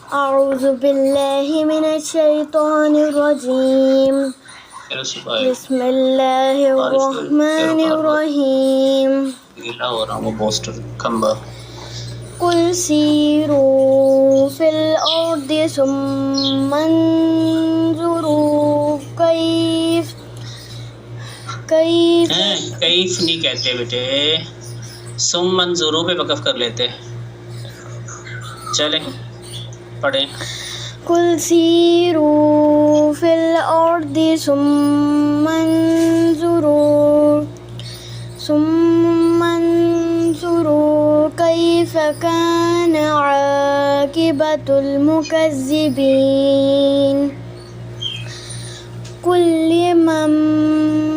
أعوذ بالله من الشيطان الرجيم. بسم الله الرحمن الرحيم. قل سيروا في الأرض ثم انظروا كيف کیف نہیں کہتے بیٹے، ثم منظوروں پہ وقف کر لیتے. چلیں پڑھیں. قل سيروا في الأرض ثم انظروا كيف كان عاقبة المكذبين. قل لمن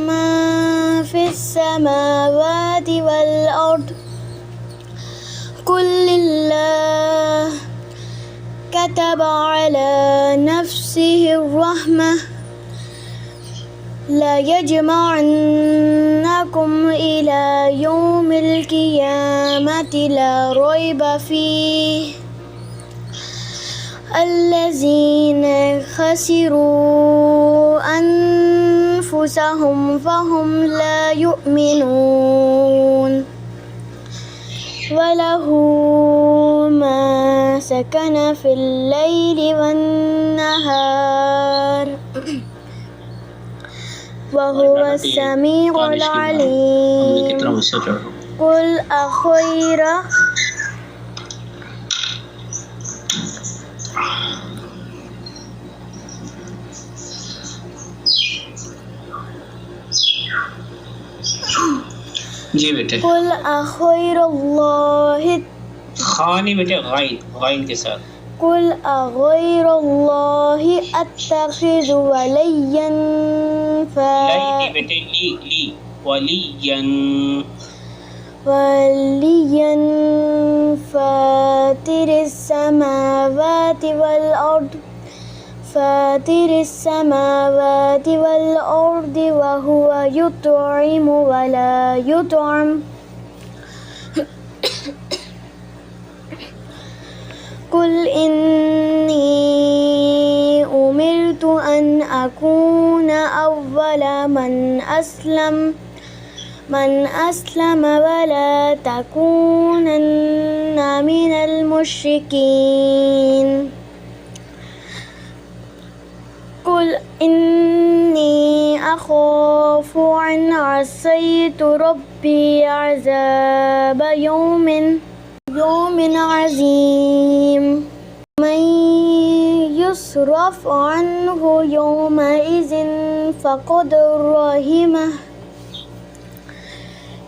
ما في السماوات والأرض قل لله كتب على نفسه الرحمة لا يجمعنكم إلى يوم القيامة لا ريب فيه الذين خسروا أنفسهم فهم لا يؤمنون. وله ما سكن في الليل والنهار وهو السميع العليم. قل أغير جی بیٹے. قل أغير الله خاء نہیں بیٹے، غائن کے ساتھ. قل أغير الله أتخذ وليا لی بیٹے، لی وليا فاطر السماوات والأرض وهو يطعم ولا يطعم. قل إني أمرت أن أكون أول من أسلم ولا تكونن من المشركين. قل إني أخاف إن عصيت ربي عذاب يوم عظيم. من يصرف عنه يومئذ فقد رحمه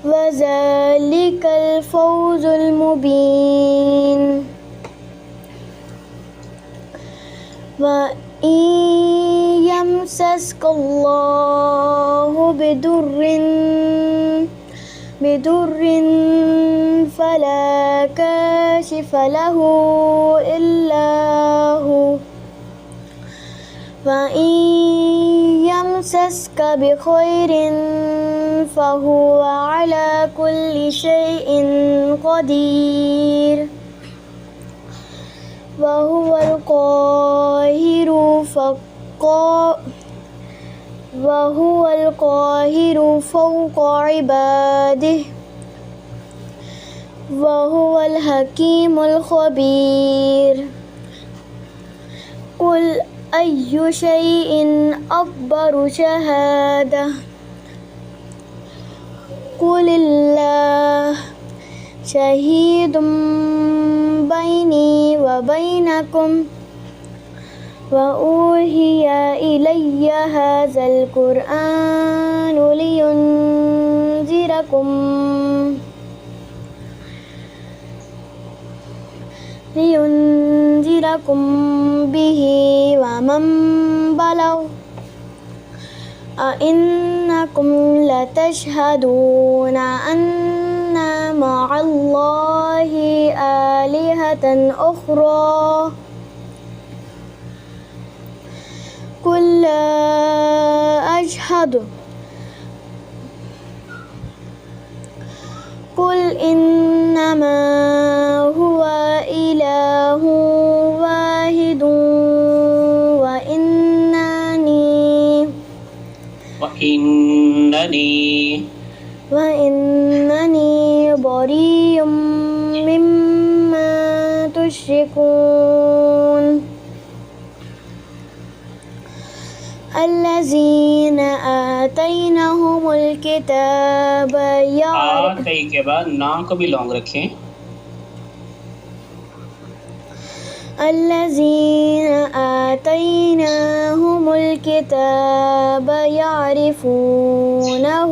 وذلك الفوز المبين. وإن يمسسك الله بدر فلا كاشف له إلا هو وإن يمسسك بخير فهو على كل شيء قدير. وهو القاهر فوق عباده وهو الحكيم الخبير. قل أي شيء أكبر شهادة قل الله شهيد بيني وبينكم وأوحي إلي هذا القرآن لينذركم به ومن بلغ أئنكم لتشهدون أن مع الله آلهة أخرى قل لا أشهد قل إنما هو إله واحد وإنني بريء مما تشركون الذين آتيناهم الكتاب آتے کے بعد نا کو بھی لانگ رکھیں. الذين آتيناهم الكتاب يعرفونه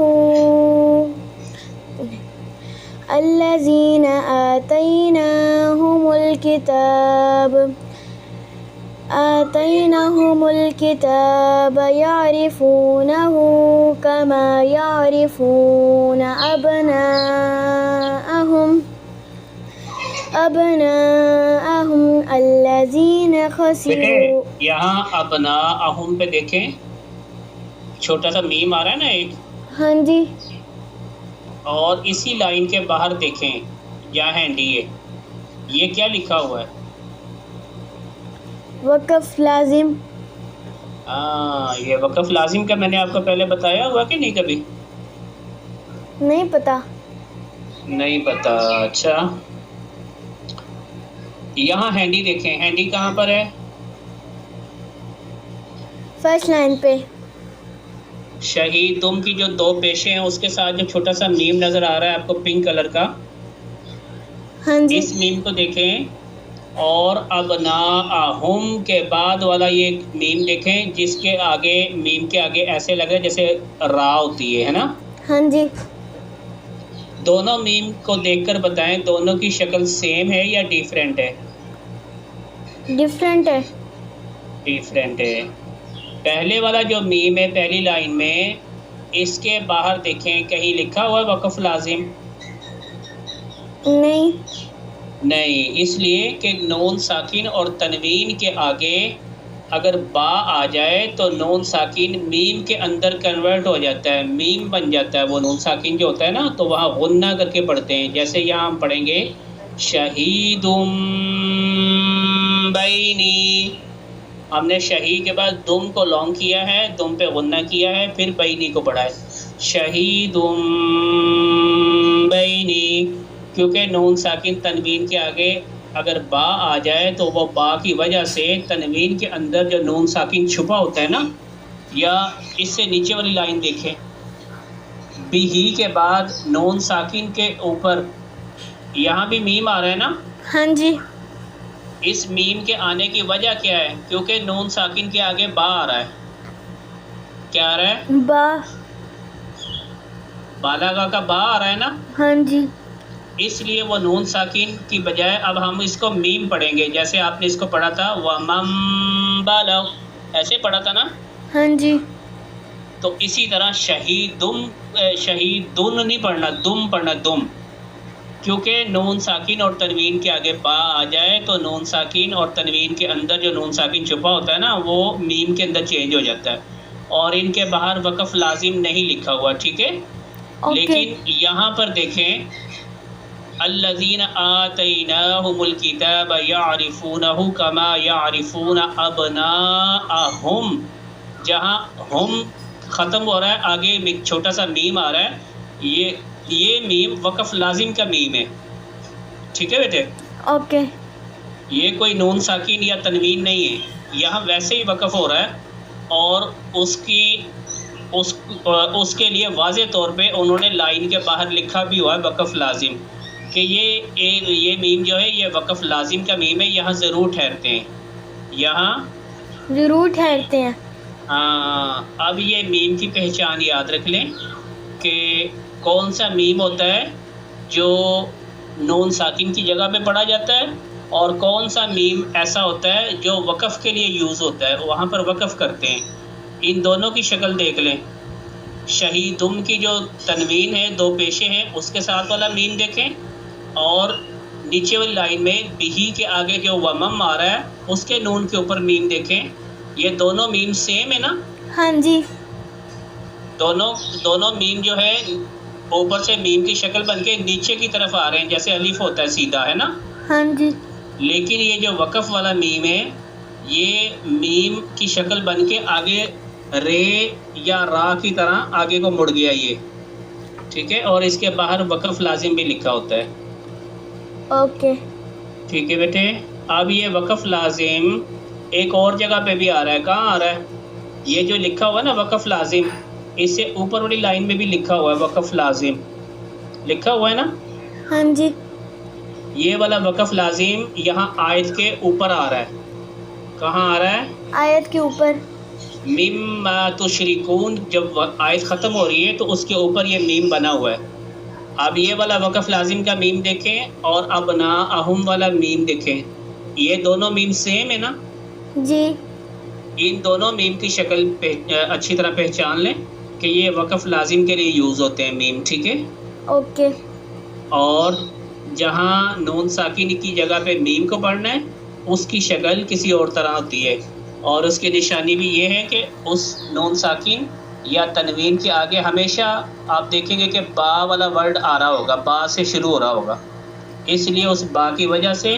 الذين آتيناهم الكتاب يعرفونه كما يعرفون أبناءهم الذين خسروا. یہاں ابناءہم پہ دیکھیں چھوٹا سا میم آ رہا ہے نا ایک. ہاں جی. اور اسی لائن کے باہر دیکھیں یا ہینڈی ہے یہ کیا لکھا ہوا ہے؟ وقف لازم. یہ وقف لازم کا میں نے آپ کو پہلے بتایا ہوا کہ نہیں کبھی؟ نہیں پتا. نہیں پتا. اچھا یہاں ہینڈی دیکھیں. ہینڈی کہاں پر ہے؟ فرسٹ لائن پہ. شہید تم کی جو دو پیشے ہیں اس کے ساتھ جو چھوٹا سا میم نظر آ رہا ہے آپ کو پنک کلر کا. ہاں جی. اس میم کو دیکھیں اور ابناءہم کے بعد والا یہ میم دیکھیں جس کے آگے میم کے آگے ایسے لگ رہا ہے جیسے را ہوتی ہے نا. ہاں جی. دونوں میم کو دیکھ کر بتائیں دونوں کی شکل سیم ہے یا ڈیفرنٹ ہے؟ ڈیفرنٹ ہے. ڈیفرنٹ ہے. پہلے والا جو میم ہے پہلی لائن میں اس کے باہر دیکھیں کہیں لکھا ہوا ہے وقف لازم؟ نہیں. نہیں، اس لیے کہ نون ساکن اور تنوین کے آگے اگر با آ جائے تو نون ساکن میم کے اندر کنورٹ ہو جاتا ہے، میم بن جاتا ہے. وہ نون ساکن جو ہوتا ہے نا تو وہاں غنہ کر کے پڑھتے ہیں. جیسے یہاں ہم پڑھیں گے شہیدم بینی، ہم نے شہید کے بعد دم کو لانگ کیا ہے، دم پہ غنہ کیا ہے، پھر بینی کو پڑھا ہے شہیدم بینی. کیونکہ نون ساکن تنوین کے آگے اگر با آ جائے تو وہ با کی وجہ سے تنوین کے اندر جو نون ساکن چھپا ہوتا ہے نا. یا اس سے نیچے والی لائن دیکھیں بھی کے بعد نون ساکن کے اوپر یہاں بھی میم آ رہا ہے نا. ہاں جی. اس میم کے آنے کی وجہ کیا ہے؟ کیونکہ نون ساکن کے آگے با آ رہا ہے. کیا آ رہا ہے؟ با. بالاغا کا با آ رہا ہے نا. ہاں جی. اس لیے وہ نون ساکن کی بجائے اب ہم اس کو میم پڑھیں گے. جیسے آپ نے اس کو پڑھا تھا وَمَن بَلَغَ، ایسے پڑھا تھا نا. ہاں جی. تو اسی طرح شہیدن نہیں پڑھنا، دم پڑھنا، دم. کیونکہ نون ساکن اور تنوین کے آگے با آ جائے تو نون ساکن اور تنوین کے اندر جو نون ساکن چھپا ہوتا ہے نا وہ میم کے اندر چینج ہو جاتا ہے. اور ان کے باہر وقف لازم نہیں لکھا ہوا، ٹھیک ہے. لیکن یہاں پر دیکھیں الذین آتیناہم الکتاب یعرفونہ کما یعرفون ابناءہم، جہاں ہم ختم ہو رہا ہے آگے چھوٹا سا میم آ رہا ہے. یہ میم وقف لازم کا میم ہے، ٹھیک ہے بیٹے. اوکے. یہ کوئی نون ساکن یا تنوین نہیں ہے، یہاں ویسے ہی وقف ہو رہا ہے. اور اس کے لیے واضح طور پہ انہوں نے لائن کے باہر لکھا بھی ہوا ہے وقف لازم کہ یہ میم جو ہے یہ وقف لازم کا میم ہے. یہاں ضرور ٹھہرتے ہیں، یہاں ضرور ٹھہرتے ہیں. ہاں. اب یہ میم کی پہچان یاد رکھ لیں کہ کون سا میم ہوتا ہے جو نون ساکن کی جگہ پہ پڑھا جاتا ہے اور کون سا میم ایسا ہوتا ہے جو وقف کے لیے یوز ہوتا ہے، وہاں پر وقف کرتے ہیں. ان دونوں کی شکل دیکھ لیں. شہیدم کی جو تنوین ہے دو پیشے ہیں اس کے ساتھ والا میم دیکھیں اور نیچے والی لائن میں بھی کے آگے جو ومم آ رہا ہے اس کے نون کے اوپر میم دیکھیں. یہ دونوں میم سیم ہے نا. ہاں جی. دونوں میم جو ہے اوپر سے میم کی شکل بن کے نیچے کی طرف آ رہے ہیں جیسے الف ہوتا ہے سیدھا، ہے نا. ہاں جی. لیکن یہ جو وقف والا میم ہے یہ میم کی شکل بن کے آگے رے یا را کی طرح آگے کو مڑ گیا. یہ ٹھیک ہے, اور اس کے باہر وقف لازم بھی لکھا ہوتا ہے. اوکے. ٹھیک ہے بیٹے. اب یہ وقف لازم ایک اور جگہ پہ بھی آ رہا ہے. کہاں آ رہا ہے؟ یہ جو لکھا ہوا ہے نا وقف لازم, اس سے اوپر والی لائن میں بھی لکھا ہوا ہے وقف لازم, لکھا ہوا ہے نا. ہاں جی. یہ والا وقف لازم یہاں آیت کے اوپر آ رہا ہے. کہاں آ رہا ہے؟ آیت کے اوپر. مما تشرکون, جب آیت ختم ہو رہی ہے تو اس کے اوپر یہ میم بنا ہوا ہے. اب یہ والا وقف لازم کا میم دیکھیں اور ابناءہم والا میم دیکھیں, یہ دونوں میم سیم ہے نا. جی. ان دونوں میم کی شکل اچھی طرح پہچان لیں کہ یہ وقف لازم کے لیے یوز ہوتے ہیں میم. ٹھیک ہے. اوکے. اور جہاں نون ساکن کی جگہ پہ میم کو پڑھنا ہے اس کی شکل کسی اور طرح ہوتی ہے, اور اس کی نشانی بھی یہ ہے کہ اس نون ساکن یا تنوین کے آگے ہمیشہ آپ دیکھیں گے کہ با والا ورڈ آ رہا ہوگا, با سے شروع ہو رہا ہوگا. اس لیے اس با کی وجہ سے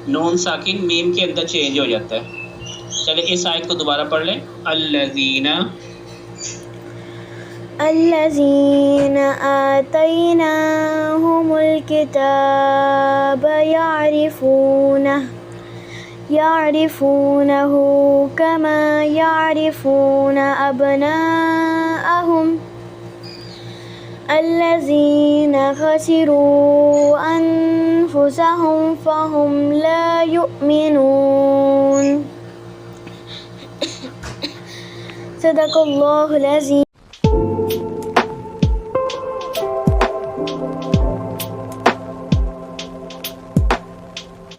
نون ساکن میم کے اندر چینج ہو جاتا ہے. چلے اس آیت کو دوبارہ پڑھ لیں. الذین آتیناہم الکتاب یعرفونہ کما یعرفون ابناءہم الذین خسروا انفسہم فہم لا یؤمنون. صدق اللہ العظیم.